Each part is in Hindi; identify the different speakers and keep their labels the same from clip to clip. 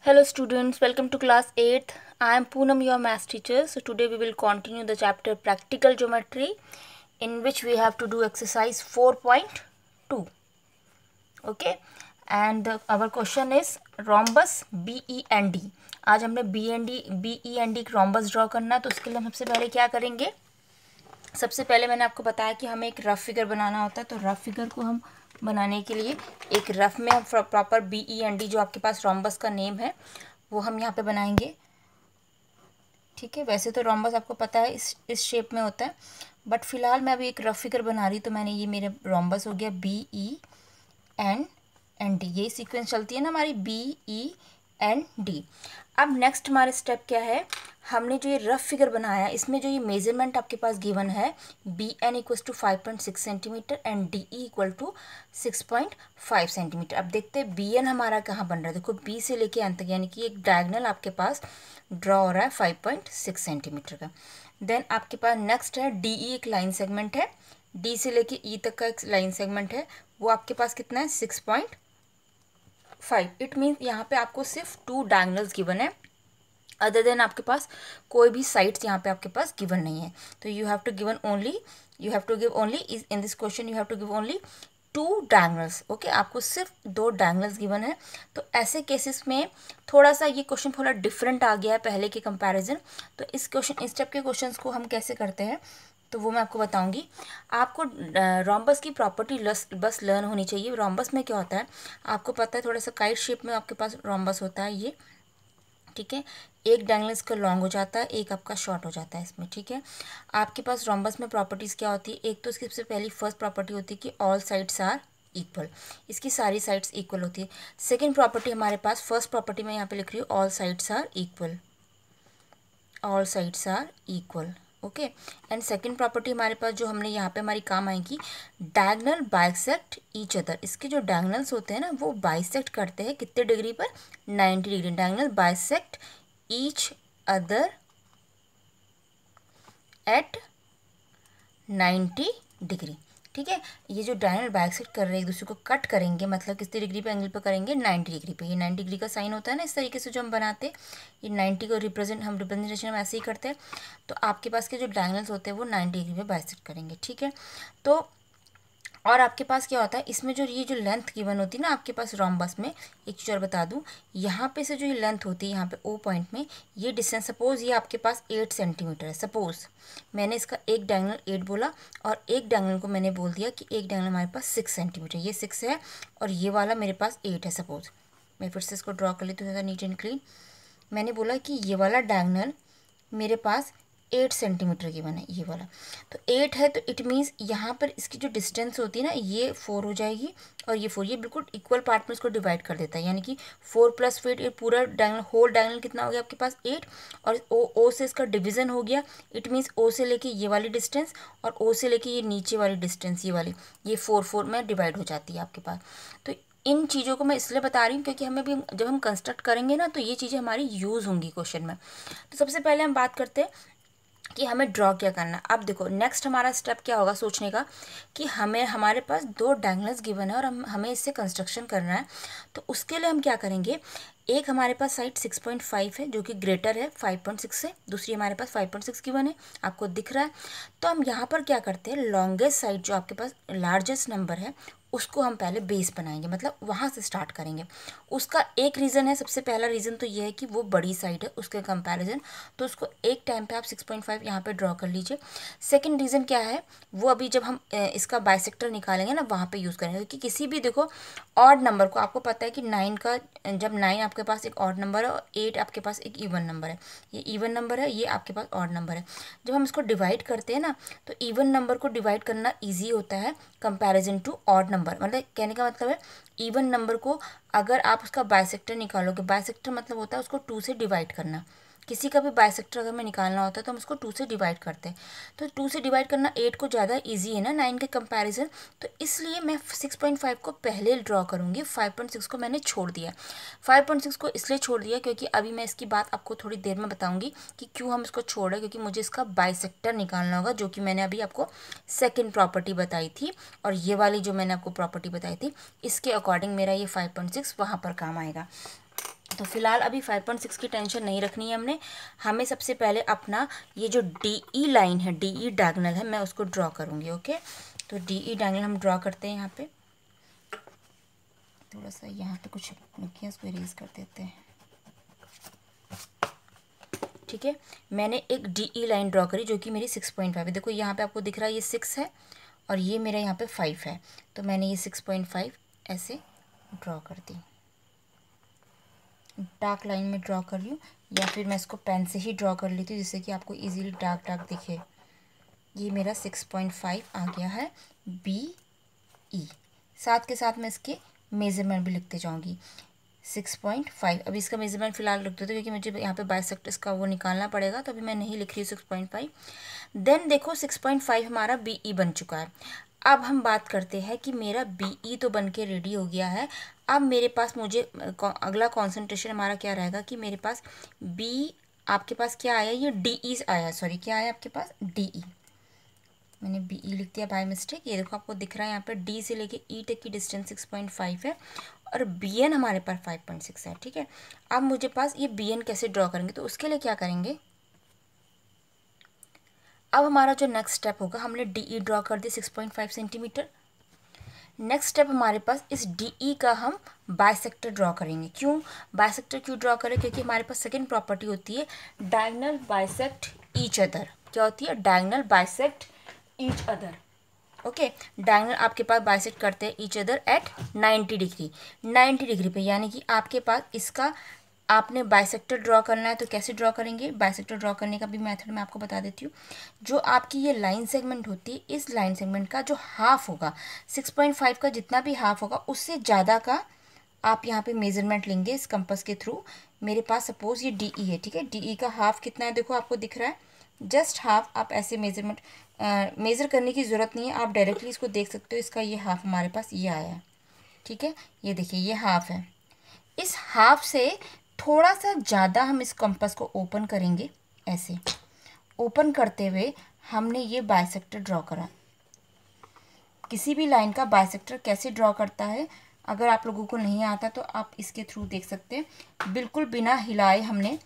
Speaker 1: Hello students, welcome to class 8th. I am Poonam, your math teacher. So today we will continue the chapter Practical Geometry, in which we have to do exercise 4.2. Okay, and our question is rhombus BEND. आज हमने BEND rhombus ड्रॉ करना है, तो उसके लिए हम सबसे पहले क्या करेंगे। सबसे पहले मैंने आपको बताया कि हमें एक रफ फिगर बनाना होता है, तो रफ फिगर को हम बनाने के लिए एक रफ में हम प्रॉपर BEND जो आपके पास रोम्बस का नेम है वो हम यहाँ पे बनाएंगे। ठीक है, वैसे तो रोम्बस आपको पता है इस शेप में होता है, बट फिलहाल मैं अभी एक रफ फिगर बना रही, तो मैंने ये मेरे रोम्बस हो गया BEND। ये सीक्वेंस चलती है ना हमारी BEND। अब नेक्स्ट हमारे स्टेप क्या है, हमने जो ये रफ फिगर बनाया है इसमें जो ये मेजरमेंट आपके पास गिवन है BN equal to 5.6 centimetre and DE equal to 6.5 centimetre. अब देखते हैं BN हमारा कहाँ बन रहा है। देखो B से लेके अंत तक, यानी कि एक डायगोनल आपके पास ड्रॉ हो रहा है 5.6 सेंटीमीटर का। देन आपके पास नेक्स्ट है DE, एक लाइन सेगमेंट है। D से लेके E तक का एक लाइन सेगमेंट है, वो आपके पास कितना है 6.5। इट मीन्स यहाँ पे आपको सिर्फ 2 डायगोनल्स गिवन है, अदर देन आपके पास कोई भी साइड्स यहाँ पे आपके पास गिवन नहीं है। तो you have to give only in this question you have to give only 2 diagonals. Okay, आपको सिर्फ 2 डायगोनल्स गिवन है। तो ऐसे केसेस में थोड़ा सा ये क्वेश्चन थोड़ा डिफरेंट आ गया है पहले के कंपैरिजन। तो इस टाइप के क्वेश्चंस को हम कैसे करते हैं तो वो मैं आपको बताऊंगी। आपको रोम्बस की प्रॉपर्टी बस लर्न होनी चाहिए। रोम्बस में क्या होता है आपको पता है, थोड़ा सा काइट शेप में आपके पास रोम्बस होता है ये। ठीक है, एक डायगोनल इसका लॉन्ग हो जाता है, एक आपका शॉर्ट हो जाता है इसमें। ठीक है, आपके पास रोम्बस में प्रॉपर्टीज़ क्या होती है, एक तो इसकी सबसे पहली फर्स्ट प्रॉपर्टी होती है कि ऑल साइड्स आर इक्वल, इसकी सारी साइड्स इक्वल होती है। सेकंड प्रॉपर्टी हमारे पास, फर्स्ट प्रॉपर्टी में यहाँ पे लिख रही हूँ all sides are equal, all sides are equal. Okay, and second property हमारे पास जो हमने यहाँ पे हमारी काम आएगी, डायगोनल बाइसेक्ट ईच अदर। इसके जो डायगोनल्स होते हैं ना वो बाइसेक्ट करते हैं कितने डिग्री पर, 90 degree. Diagonal bisect each other at 90 degree. ठीक है, ये जो डायगोनल बाइसेक्ट कर रहे हैं एक दूसरे को कट करेंगे, मतलब कितने डिग्री पे एंगल पे करेंगे, 90 डिग्री पे। ये 90 डिग्री का साइन होता है ना, इस तरीके से जो हम बनाते हैं, ये 90 को रिप्रेजेंटेशन हम ऐसे ही करते हैं। तो आपके पास के जो डायगोनल्स होते हैं वो 90 डिग्री पे बाइसेक्ट करेंगे। ठीक है, तो और आपके पास क्या होता है इसमें जो ये जो लेंथ गिवन होती है ना आपके पास रोम्बस में, एक चीज़ और बता दूं, यहाँ पे से जो ये लेंथ होती है यहाँ पे O पॉइंट में, ये डिस्टेंस सपोज ये आपके पास 8 सेंटीमीटर है। सपोज मैंने इसका एक डायगोनल 8 बोला और एक डायगोनल को मैंने बोल दिया कि एक डायगोनल हमारे पास 6 सेंटीमीटर, ये 6 है और ये वाला मेरे पास 8 है। सपोज मैं फिर से इसको ड्रॉ कर लेती हूँ थोड़ा नीट एंड क्लीन। मैंने बोला कि ये वाला डायगोनल मेरे पास 8 सेंटीमीटर की बना है, ये वाला तो 8 है, तो इट मीन्स यहाँ पर इसकी जो डिस्टेंस होती है ना ये 4 हो जाएगी और ये 4, ये बिल्कुल इक्वल पार्ट में इसको डिवाइड कर देता है, यानी कि 4 + 8, ये पूरा डायगोनल होल डायगोनल कितना हो गया आपके पास 8, और ओ से इसका डिवीजन हो गया। इट मीन्स ओ से लेके ये वाली डिस्टेंस और ओ से लेके ये नीचे वाली डिस्टेंस, ये वाली, ये 4 में डिवाइड हो जाती है आपके पास। तो इन चीज़ों को मैं इसलिए बता रही हूँ क्योंकि हमें भी जब हम कंस्ट्रक्ट करेंगे ना तो ये चीज़ें हमारी यूज़ होंगी क्वेश्चन में। तो सबसे पहले हम बात करते हैं कि हमें ड्रॉ क्या करना है। अब देखो नेक्स्ट हमारा स्टेप क्या होगा सोचने का, कि हमारे पास 2 डायगोनल्स गिवन है और हमें इससे कंस्ट्रक्शन करना है। तो उसके लिए हम क्या करेंगे, एक हमारे पास साइड 6.5 है जो कि ग्रेटर है 5.6 से, दूसरी हमारे पास 5.6 गिवन है, आपको दिख रहा है। तो हम यहाँ पर क्या करते हैं, लॉन्गेस्ट साइड जो आपके पास लार्जेस्ट नंबर है उसको हम पहले बेस बनाएंगे, मतलब वहाँ से स्टार्ट करेंगे। उसका एक रीज़न है, सबसे पहला रीज़न तो ये है कि वो बड़ी साइड है उसके कंपैरिजन, तो उसको एक टाइम पे आप 6.5 यहाँ पे ड्रॉ कर लीजिए। सेकंड रीज़न क्या है, वो अभी जब हम इसका बाइसेक्टर निकालेंगे ना वहाँ पे यूज़ करेंगे, क्योंकि किसी भी देखो ऑड नंबर को, आपको पता है कि 9 का, जब 9 आपके पास एक ऑड नंबर है और 8 आपके पास एक इवन नंबर है, ये इवन नंबर है, ये आपके पास ऑड नंबर है। जब हम इसको डिवाइड करते हैं ना तो इवन नंबर को डिवाइड करना ईजी होता है कंपेरिजन टू ऑड नंबर। मतलब कहने का मतलब है इवन नंबर को अगर आप उसका बाइसेक्टर निकालोगे, बाइसेक्टर मतलब होता है उसको 2 से डिवाइड करना। किसी का भी बाइसेक्टर अगर हमें निकालना होता है तो हम उसको 2 से डिवाइड करते हैं, तो 2 से डिवाइड करना 8 को ज़्यादा इजी है ना 9 के कंपैरिजन। तो इसलिए मैं 6.5 को पहले ड्रॉ करूँगी, 5.6 को मैंने छोड़ दिया। 5.6 को इसलिए छोड़ दिया क्योंकि अभी मैं इसकी बात आपको थोड़ी देर में बताऊँगी कि क्यों हम इसको छोड़ रहे हैं, क्योंकि मुझे इसका बाइसेक्टर निकालना होगा, जो कि मैंने अभी आपको सेकेंड प्रॉपर्टी बताई थी, और ये वाली जो मैंने आपको प्रॉपर्टी बताई थी इसके अकॉर्डिंग मेरा ये 5.6 वहाँ पर काम आएगा। तो फिलहाल अभी 5.6 की टेंशन नहीं रखनी है हमने, हमें सबसे पहले अपना ये जो DE लाइन है, DE डायगोनल है, मैं उसको ड्रॉ करूँगी। ओके, तो DE डायगोनल हम ड्रॉ करते हैं। यहाँ पे थोड़ा सा यहाँ पे कुछ लिखिए, उसको इरेज कर देते हैं। ठीक है, मैंने एक DE लाइन ड्रॉ करी जो कि मेरी 6.5 है। देखो यहाँ पे आपको दिख रहा है ये 6 है और ये मेरा यहाँ पे 5 है, तो मैंने ये 6.5 ऐसे ड्रॉ कर दी, डार्क लाइन में ड्रॉ कर रही हूँ, या फिर मैं इसको पेन से ही ड्रॉ कर लेती हूँ जिससे कि आपको इजीली डार्क डार्क दिखे। ये मेरा 6.5 आ गया है BE। साथ के साथ मैं इसके मेज़रमेंट भी लिखते जाऊँगी 6.5। अभी इसका मेज़रमेंट फ़िलहाल रख देते क्योंकि मुझे यहाँ पे बाइसेक्टर इसका वो निकालना पड़ेगा, तो अभी मैं नहीं लिख रही हूँ 6.5। देन देखो 6.5 हमारा BE बन चुका है। अब हम बात करते हैं कि मेरा BE तो बन के रेडी हो गया है। अब मेरे पास मुझे अगला कॉन्सेंट्रेशन हमारा क्या रहेगा कि मेरे पास आपके पास क्या आया, ये DE आया, सॉरी क्या आया आपके पास DE, मैंने BE लिख दिया बाय मिस्टेक। ये देखो आपको दिख रहा है यहाँ पर D से लेके E तक की डिस्टेंस 6.5 है और BN हमारे पास 5.6 है। ठीक है, अब मुझे पास ये BN कैसे ड्रॉ करेंगे, तो उसके लिए क्या करेंगे, अब हमारा जो नेक्स्ट स्टेप होगा, हमने DE ड्रॉ कर दी 6.5 सेंटीमीटर। नेक्स्ट स्टेप हमारे पास इस DE का हम बाइसेक्टर ड्रॉ करेंगे। क्यों बाइसेक्टर क्यों ड्रॉ करें, क्योंकि हमारे पास सेकेंड प्रॉपर्टी होती है डायगोनल बाइसेक्ट ईच अदर। क्या होती है, diagonal bisect each other. Okay, diagonal आपके पास बाइसेक्ट करते हैं each other at 90 degree, 90 degree पे, यानी कि आपके पास इसका आपने बाइसेक्टर ड्रॉ करना है तो कैसे ड्रॉ करेंगे। बाइसेक्टर ड्रॉ करने का भी मेथड मैं आपको बता देती हूँ। जो आपकी ये लाइन सेगमेंट होती है, इस लाइन सेगमेंट का जो हाफ होगा, 6.5 का जितना भी हाफ होगा उससे ज़्यादा का आप यहाँ पे मेजरमेंट लेंगे इस कंपास के थ्रू। मेरे पास सपोज ये DE है, ठीक है, DE का हाफ कितना है, देखो आपको दिख रहा है जस्ट हाफ। आप ऐसे मेजरमेंट मेज़र करने की ज़रूरत नहीं है, आप डायरेक्टली इसको देख सकते हो। इसका ये हाफ हमारे पास ये आया है। ठीक है, ये देखिए ये हाफ है। इस हाफ से थोड़ा सा ज़्यादा हम इस कंपास को ओपन करेंगे। ऐसे ओपन करते हुए हमने ये बाइसेक्टर ड्रॉ करा। किसी भी लाइन का बाइसेक्टर कैसे ड्रॉ करता है, अगर आप लोगों को नहीं आता तो आप इसके थ्रू देख सकते हैं। बिल्कुल बिना हिलाए हमने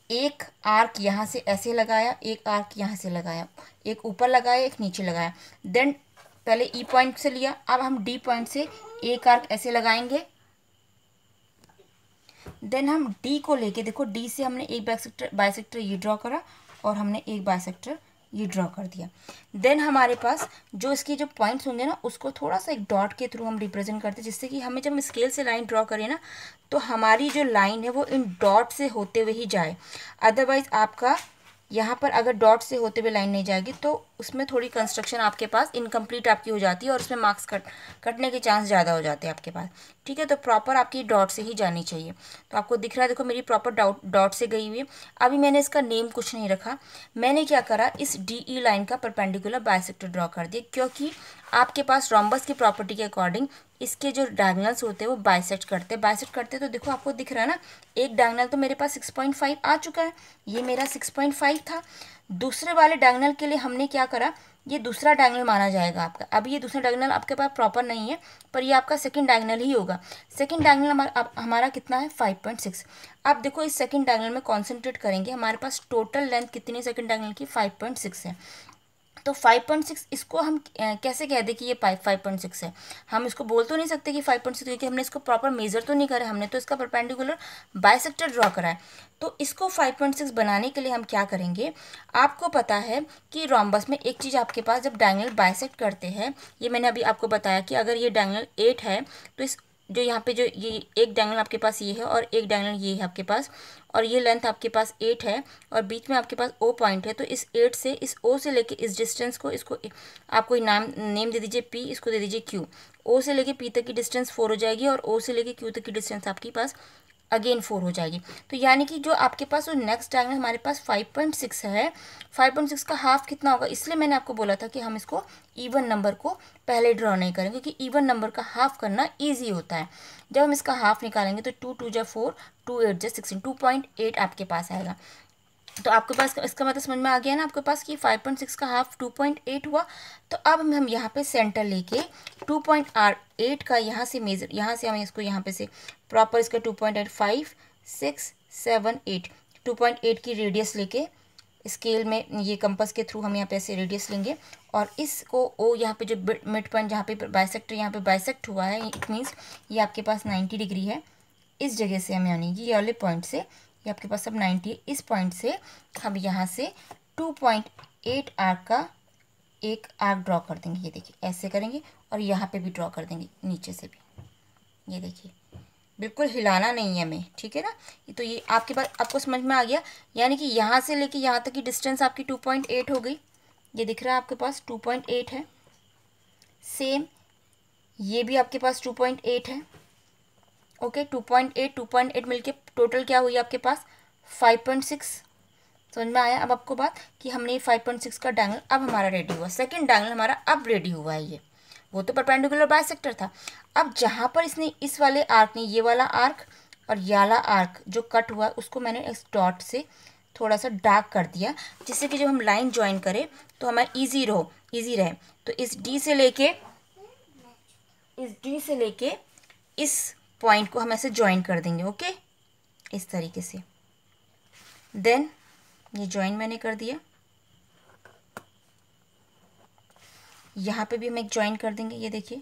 Speaker 1: एक आर्क यहाँ से ऐसे लगाया, एक आर्क यहाँ से लगाया, एक ऊपर लगाया, एक नीचे लगाया। देन पहले E पॉइंट से लिया, अब हम D पॉइंट से एक आर्क ऐसे लगाएंगे। देन हम D को लेके, देखो D से हमने एक बाइसेक्टर ये ड्रॉ करा और हमने एक बाइसेक्टर ये ड्रॉ कर दिया। देन हमारे पास जो इसके जो पॉइंट्स होंगे ना, उसको थोड़ा सा एक डॉट के थ्रू हम रिप्रेजेंट करते हैं, जिससे कि हमें जब हम स्केल से लाइन ड्रॉ करें ना, तो हमारी जो लाइन है वो इन डॉट से होते हुए ही जाए। अदरवाइज आपका यहाँ पर अगर डॉट से होते हुए लाइन नहीं जाएगी तो उसमें थोड़ी कंस्ट्रक्शन आपके पास इनकम्प्लीट आपकी हो जाती है और उसमें मार्क्स कटने के चांस ज़्यादा हो जाते हैं आपके पास। ठीक है, तो प्रॉपर आपकी डॉट से ही जानी चाहिए। तो आपको दिख रहा है, देखो मेरी प्रॉपर डॉट से गई हुई है। अभी मैंने इसका नेम कुछ नहीं रखा, मैंने क्या करा, इस DE लाइन का परपेंडिकुलर बाइसेक्टर ड्रॉ कर दिया, क्योंकि आपके पास रोम्बस की प्रॉपर्टी के अकॉर्डिंग इसके जो डायगोनल्स होते हैं वो बाइसेक्ट करते तो देखो आपको दिख रहा है ना, एक डायगोनल तो मेरे पास 6.5 आ चुका है, ये मेरा 6.5 था। दूसरे वाले डायगोनल के लिए हमने क्या करा, ये दूसरा डायगोनल माना जाएगा आपका। अभी ये दूसरा डायगोनल आपके पास प्रॉपर नहीं है, पर ये आपका सेकंड डायगोनल ही होगा। सेकंड डायगोनल हमारा कितना है, 5.6। अब देखो इस सेकंड डायगोनल में कॉन्सेंट्रेट करेंगे, हमारे पास टोटल लेंथ कितनी सेकंड डायगोनल की, 5.6 है। तो 5.6 इसको हम कैसे कह दें कि ये 5.6 है। हम इसको बोल तो नहीं सकते कि 5.6, क्योंकि हमने इसको प्रॉपर मेजर तो नहीं करा, हमने तो इसका परपेंडिकुलर बाइसेक्टर ड्रॉ करा है। तो इसको 5.6 बनाने के लिए हम क्या करेंगे, आपको पता है कि रोम्बस में एक चीज़ आपके पास जब डायगोनल बाइसेक्ट करते हैं, ये मैंने अभी आपको बताया कि अगर ये डायगोनल 8 है तो इस जो यहाँ पे जो ये एक डायगोनल आपके पास ये है और एक डायगोनल ये है आपके पास, और ये लेंथ आपके पास 8 है और बीच में आपके पास O पॉइंट है। तो इस 8 से इस O से लेके इस डिस्टेंस को, इसको आप कोई नेम दे दीजिए P, इसको दे दीजिए Q। O से लेके P तक की डिस्टेंस 4 हो जाएगी और O से लेके Q तक की डिस्टेंस आपके पास अगेन 4 हो जाएगी। तो यानी कि जो आपके पास जो नेक्स्ट डायगोनल हमारे पास 5.6 है, 5.6 का हाफ कितना होगा, इसलिए मैंने आपको बोला था कि हम इसको इवन नंबर को पहले ड्रॉ नहीं करेंगे, क्योंकि इवन नंबर का हाफ करना ईजी होता है। जब हम इसका हाफ निकालेंगे तो 2 2 जा 4, 2 8 जा 16, 2.8 आपके पास आएगा। तो आपके पास इसका मतलब समझ में आ गया ना आपके पास कि 5.6 का हाफ 2.8 हुआ। तो अब हम यहाँ पे सेंटर लेके 2.8 का यहाँ से मेजर, यहाँ से हम इसको यहाँ पे से प्रॉपर इसका 2.85 6 7 8, 2.8 की रेडियस लेके स्केल में ये कंपास के थ्रू हम यहाँ पे ऐसे रेडियस लेंगे और इसको ओ यहाँ पे जो मिड पॉइंट जहाँ पे बाइसेक्टर यहाँ पे बाइसेक्ट हुआ है, इट मीन्स ये आपके पास 90 डिग्री है। इस जगह से हम यानी कि ये वाले पॉइंट से, ये आपके पास अब 90 है, इस पॉइंट से हम यहाँ से 2.8 आर्क का एक आर्क ड्रॉ कर देंगे। ये देखिए ऐसे करेंगे और यहाँ पे भी ड्रॉ कर देंगे नीचे से भी। ये देखिए बिल्कुल हिलाना नहीं है हमें, ठीक है ना। तो ये आपके पास, आपको समझ में आ गया, यानी कि यहाँ से लेके यहाँ तक की डिस्टेंस आपकी 2.8 हो गई। ये दिख रहा है आपके पास 2.8 है। सेम ये भी आपके पास 2.8 है। ओके 2.8 मिलके टोटल क्या हुई आपके पास 5.6। समझ में आया अब आपको बात कि हमने 5.6 का डायंगल अब हमारा रेडी हुआ। सेकंड डायंगल हमारा अब रेडी हुआ है। ये वो तो परपेंडिकुलर बाइसेक्टर था। अब जहाँ पर इसने इस वाले आर्क ने ये वाला आर्क और ये वाला आर्क जो कट हुआ उसको मैंने इस डॉट से थोड़ा सा डार्क कर दिया, जिससे कि जब हम लाइन ज्वाइन करें तो हमारा ईजी रहे। तो इस डी से लेके इस पॉइंट को हम ऐसे ज्वाइन कर देंगे। ओके इस तरीके से। देन ये ज्वाइन मैंने कर दिया, यहाँ पे भी हम एक ज्वाइन कर देंगे। ये देखिए,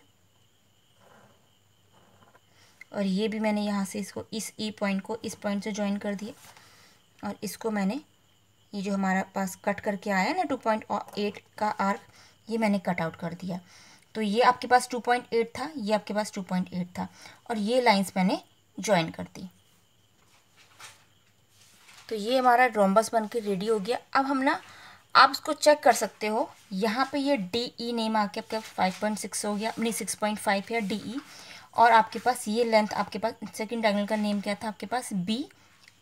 Speaker 1: और ये भी मैंने यहाँ से इसको इस ई पॉइंट को इस पॉइंट से ज्वाइन कर दिया और इसको मैंने ये जो हमारा पास कट करके आया ना 2.8 का आर्क, ये मैंने कट आउट कर दिया। तो ये आपके पास 2.8 था, ये आपके पास 2.8 था और ये लाइंस मैंने ज्वाइन कर दी। तो ये हमारा रोम्बस बन के रेडी हो गया। अब हम ना, आप इसको चेक कर सकते हो, यहाँ पे ये डी ई नेम आके आपका 5.6 हो गया, नहीं 6.5 है डी ई। और आपके पास ये लेंथ, आपके पास सेकंड डायगोनल का नेम क्या था आपके पास बी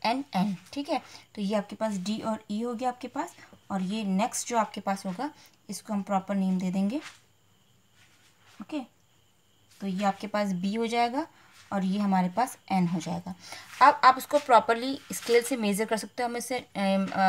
Speaker 1: एन एन, ठीक है। तो ये आपके पास डी और ई हो गया आपके पास। और ये नेक्स्ट जो आपके पास होगा इसको हम प्रॉपर नेम दे देंगे। ओके तो ये आपके पास बी हो जाएगा और ये हमारे पास एन हो जाएगा। अब आप इसको प्रॉपरली स्केल से मेज़र कर सकते हो। हमें इससे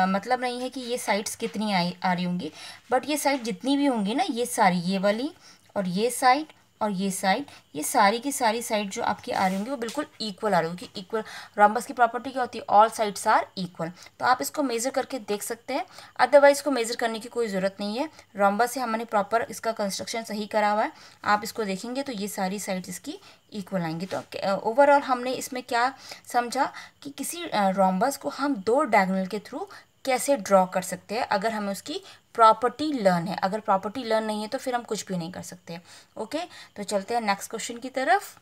Speaker 1: मतलब नहीं है कि ये साइड्स कितनी आ रही होंगी, बट ये साइड जितनी भी होंगी ना, ये सारी, ये वाली और ये साइड और ये साइड, ये सारी की सारी साइड जो आपकी आ रही होंगी वो बिल्कुल इक्वल आ रही होगी। इक्वल रोम्बस की प्रॉपर्टी क्या होती है, ऑल साइड्स आर इक्वल। तो आप इसको मेज़र करके देख सकते हैं, अदरवाइज इसको मेज़र करने की कोई ज़रूरत नहीं है। रोम्बस से हमने प्रॉपर इसका कंस्ट्रक्शन सही करा हुआ है। आप इसको देखेंगे तो ये सारी साइड्स इसकी इक्वल आएंगी। तो ओवरऑल हमने इसमें क्या समझा कि किसी रोम्बस को हम दो डायगोनल के थ्रू कैसे ड्रॉ कर सकते हैं, अगर हमें उसकी प्रॉपर्टी लर्न है। अगर प्रॉपर्टी लर्न नहीं है तो फिर हम कुछ भी नहीं कर सकते। ओके तो चलते हैं नेक्स्ट क्वेश्चन की तरफ।